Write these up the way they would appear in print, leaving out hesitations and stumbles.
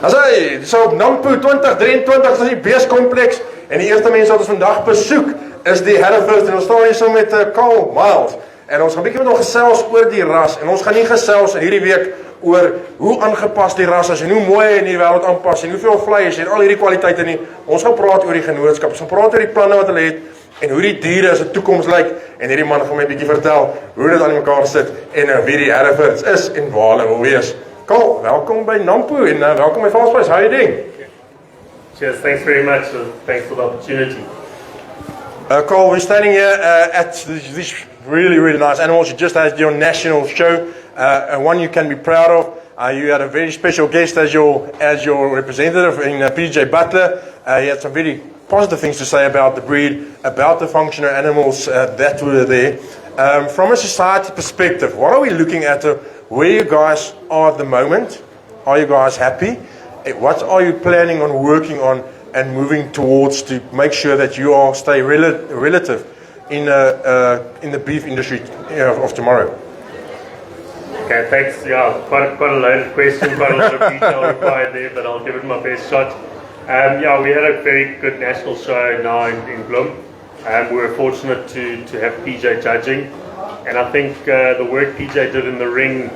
As hy, so op Nampo 2023 is die beeskompleks en die eerste mense wat ons vandag besoek is die Hereford en ons staan hier so met Carl Miles en ons gaan bietjie met hom gesels oor die ras en ons gaan nie gesels in hierdie week oor hoe aangepas die ras is en hoe mooi hy in die wêreld aanpas en hoeveel vleis en al hierdie kwaliteite nie. Ons gaan praat oor die genootskap, ons gaan praat oor die planne wat hulle het en hoe die diere as 'n toekoms lyk en hierdie man gaan my 'n bietjie vertel hoe dit aan mekaar sit en wie die Herefords is en waar hulle wil wees. Carl, welkom by Nampo and welkom by Farmspace. How are you doing? Cheers, thanks very much. Thanks for the opportunity. Carl, we're standing here at these really, really nice animals. You just had your national show, one you can be proud of. You had a very special guest as your representative in PJ Butler. He had some very positive things to say about the breed, about the functional animals that were there. From a society perspective, what are we looking at? Where you guys are at the moment? Are you guys happy? What are you planning on working on and moving towards to make sure that you all stay relative in the beef industry of tomorrow? Okay, thanks. Yeah, quite a loaded question, quite a lot of detail required there, but I'll give it my best shot. Yeah, we had a very good national show now in Bloem. We were fortunate to have PJ judging, and I think the work PJ did in the ring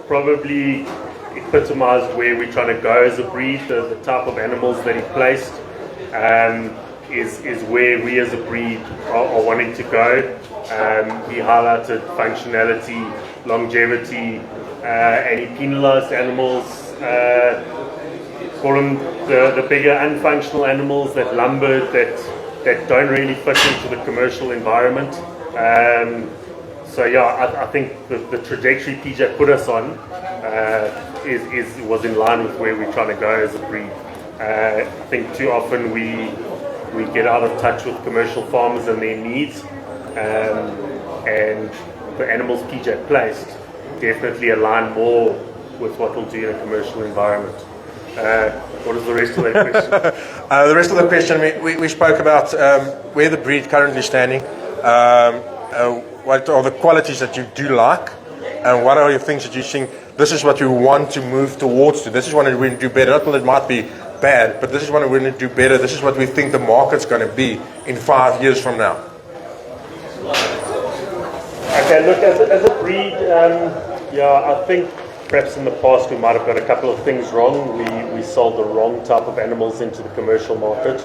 probably epitomized where we're trying to go as a breed. The type of animals that he placed is where we as a breed are wanting to go. He highlighted functionality, longevity, and he penalized animals, call them the bigger unfunctional animals that lumbered, that don't really fit into the commercial environment. So yeah, I think the trajectory PJ put us on was in line with where we're trying to go as a breed. I think too often we get out of touch with commercial farmers and their needs, and the animals PJ placed definitely align more with what we'll do in a commercial environment. What is the rest of that question? The rest of the question, we spoke about where the breed currently standing, what are the qualities that you do like, and what are your things that you think this is what we want to move towards to. This is what we want to do better. Not that it might be bad, but this is what we want to do better. This is what we think the market's going to be in 5 years from now. Okay, look, as a breed, yeah, I think perhaps in the past we might have got a couple of things wrong. We sold the wrong type of animals into the commercial market.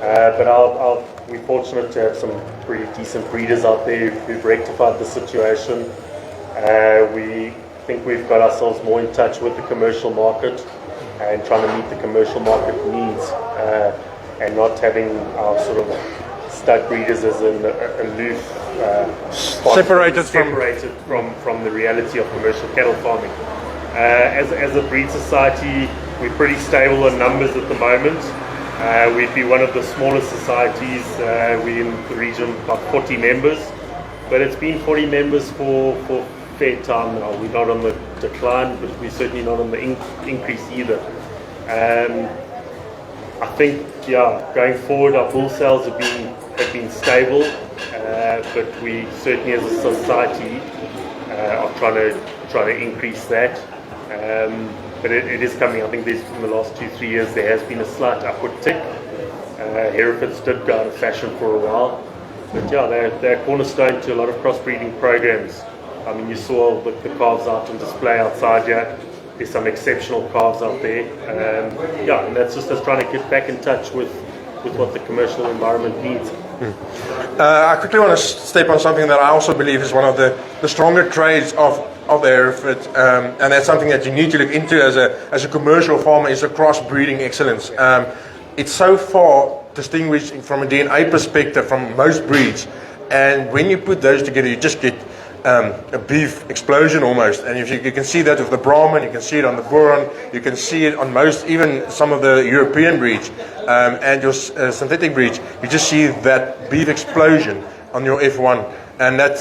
But we're fortunate to have some pretty decent breeders out there who've rectified the situation. We think we've got ourselves more in touch with the commercial market and trying to meet the commercial market needs, and not having our sort of stud breeders as an aloof, separated from the reality of commercial cattle farming. As a breed society, we're pretty stable in numbers at the moment. We'd be one of the smallest societies. We're in the region of about 40 members, but it's been 40 members for fair time now. We're not on the decline, but we're certainly not on the increase either. I think, yeah, going forward, our bull sales have been stable, but we certainly as a society are trying to increase that. But it is coming. I think in the last 2-3 years there has been a slight upward tick. Herefords did go out of fashion for a while, but yeah, they're cornerstone to a lot of crossbreeding programs. I mean, you saw the calves out on display outside here. There's some exceptional calves out there. Yeah, and that's just us trying to get back in touch with what the commercial environment needs. I quickly want to step on something that I also believe is one of the stronger traits of the Hereford, and that's something that you need to look into as a commercial farmer, is the crossbreeding excellence. It's so far distinguished from a DNA perspective from most breeds, and when you put those together, you just get a beef explosion almost. And if you can see that with the Brahman, you can see it on the Boron, you can see it on most, even some of the European breeds and your synthetic breeds. You just see that beef explosion on your F1, and that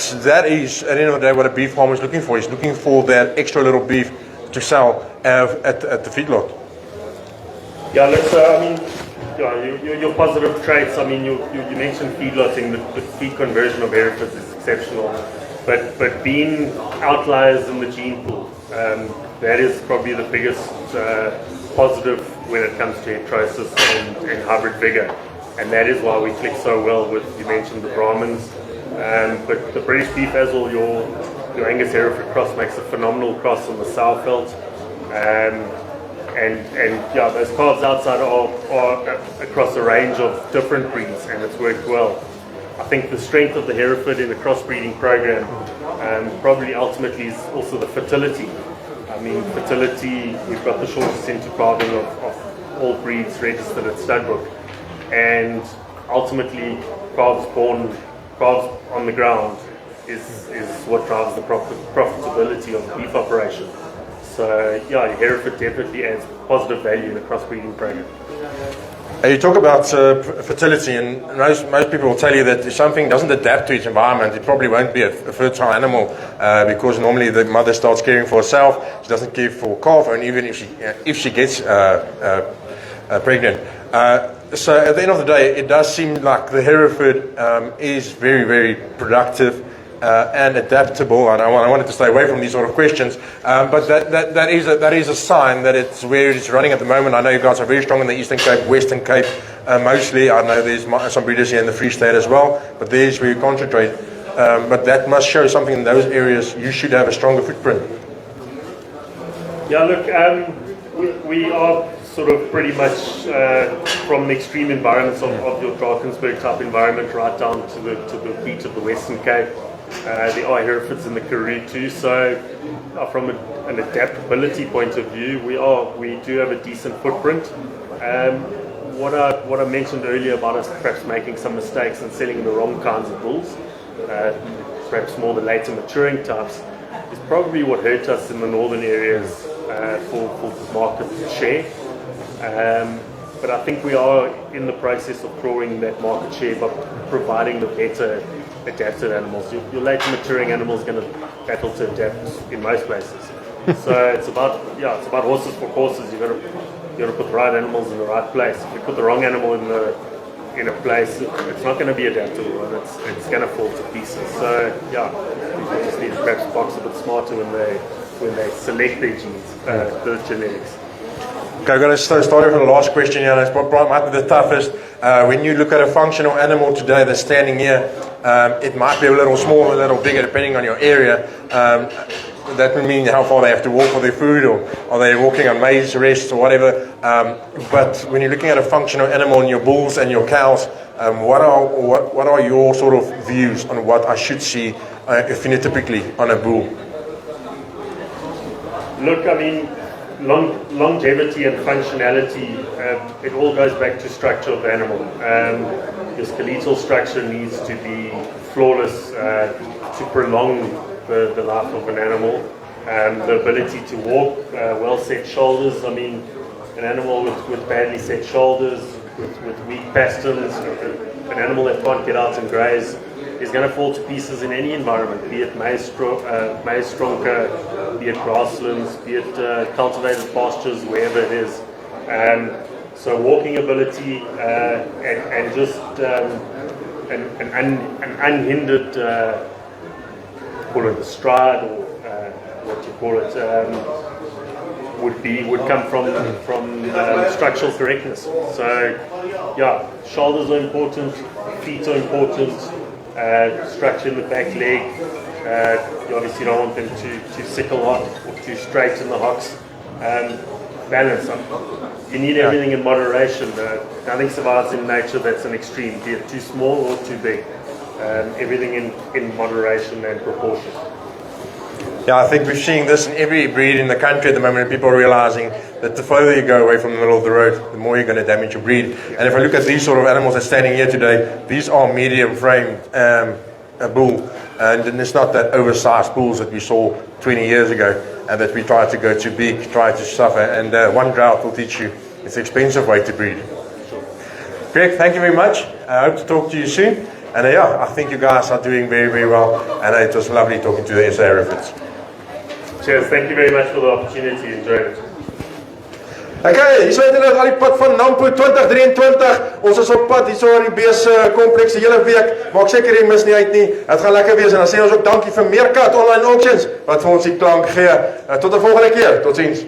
is at the end of the day what a beef farmer is looking for. He's looking for that extra little beef to sell at the feedlot. Yeah, I mean, yeah, your positive traits. I mean, you mentioned feedlotting. The feed conversion of Herefords is exceptional. But being outliers in the gene pool, That is probably the biggest positive when it comes to heterosis and hybrid vigor, and that is why we click so well with, you mentioned the Brahmins, but the British beef, as well, your Angus Hereford cross makes a phenomenal cross on the Sourveld, and yeah, those calves outside are across a range of different breeds, and it's worked well. I think the strength of the Hereford in the crossbreeding program probably ultimately is also the fertility. I mean, fertility, we've got the shortest intercalving of all breeds registered at Studbrook, and ultimately calves on the ground is what drives the profitability of the beef operation. So yeah, Hereford definitely adds positive value in the crossbreeding program. You talk about fertility, and most people will tell you that if something doesn't adapt to its environment, it probably won't be a fertile animal, because normally the mother starts caring for herself, she doesn't care for calf, and even if she gets pregnant. So at the end of the day, it does seem like the Hereford is very, very productive and adaptable, and I wanted to stay away from these sort of questions, but that is a sign that it's where it's running at the moment. I know you guys are very strong in the Eastern Cape, Western Cape, mostly. I know there's some breeders here in the Free State as well, but there's where you concentrate. But that must show something in those areas. You should have a stronger footprint. Yeah, look, we are sort of pretty much from the extreme environments of your Drakensberg type environment right down to the beach of the Western Cape. There are Herefords in the Karoo too, so from an adaptability point of view, we do have a decent footprint. What I mentioned earlier about us perhaps making some mistakes and selling the wrong kinds of bulls, perhaps more the later maturing types, is probably what hurt us in the northern areas for market share. But I think we are in the process of drawing that market share by providing the better adapted animals. Your later maturing animal is going to battle to adapt in most places. So it's about horses for courses. You've got to put the right animals in the right place. If you put the wrong animal in a place, it's not going to be adaptable, and it's going to fall to pieces. So yeah, people just need to perhaps box a bit smarter when they select their genes, the genetics. Okay, I'm going to start with the last question here, and it's might be the toughest. When you look at a functional animal today that's standing here, it might be a little smaller, a little bigger, depending on your area. That would mean how far they have to walk for their food, or are they walking on maize rests or whatever. But when you're looking at a functional animal in your bulls and your cows, what are your sort of views on what I should see phenotypically on a bull? Look, I mean, longevity and functionality, it all goes back to structure of the animal. Your skeletal structure needs to be flawless to prolong the life of an animal. The ability to walk, well set shoulders. I mean, an animal with badly set shoulders, with weak pasterns, an animal that can't get out and graze is going to fall to pieces in any environment, be it maize stronka, be it grasslands, be it cultivated pastures, wherever it is. So walking ability and just an unhindered, call it a stride, or what you call it, would come from structural correctness. So yeah, shoulders are important, feet are important. Structure in the back leg, you obviously don't want them too sickle hot or too straight in the hocks. Balance. You need everything in moderation. Nothing survives in nature that's an extreme, be it too small or too big. Everything in moderation and proportion. Yeah, I think we're seeing this in every breed in the country at the moment, and people are realizing that the further you go away from the middle of the road, the more you're going to damage your breed. And if I look at these sort of animals that's standing here today, these are medium framed bull, and it's not that oversized bulls that we saw 20 years ago, and that we try to go too big, try to suffer, and one drought will teach you it's an expensive way to breed. Greg, thank you very much. I hope to talk to you soon. And yeah, I think you guys are doing very, very well, and it was lovely talking to the SA Herefords. Cheers, thank you very much for the opportunity, enjoyed it. Okay, hier is net al die pad van Nampo 2023. Ons is op pad hier so aan die beeste kompleks die hele week. Maak seker jy mis nie uit nie. Dit gaan lekker wees en dan sê ons ook dankie vir Meerkat Online Auctions wat vir ons die klank gee. Tot 'n volgende keer. Totsiens.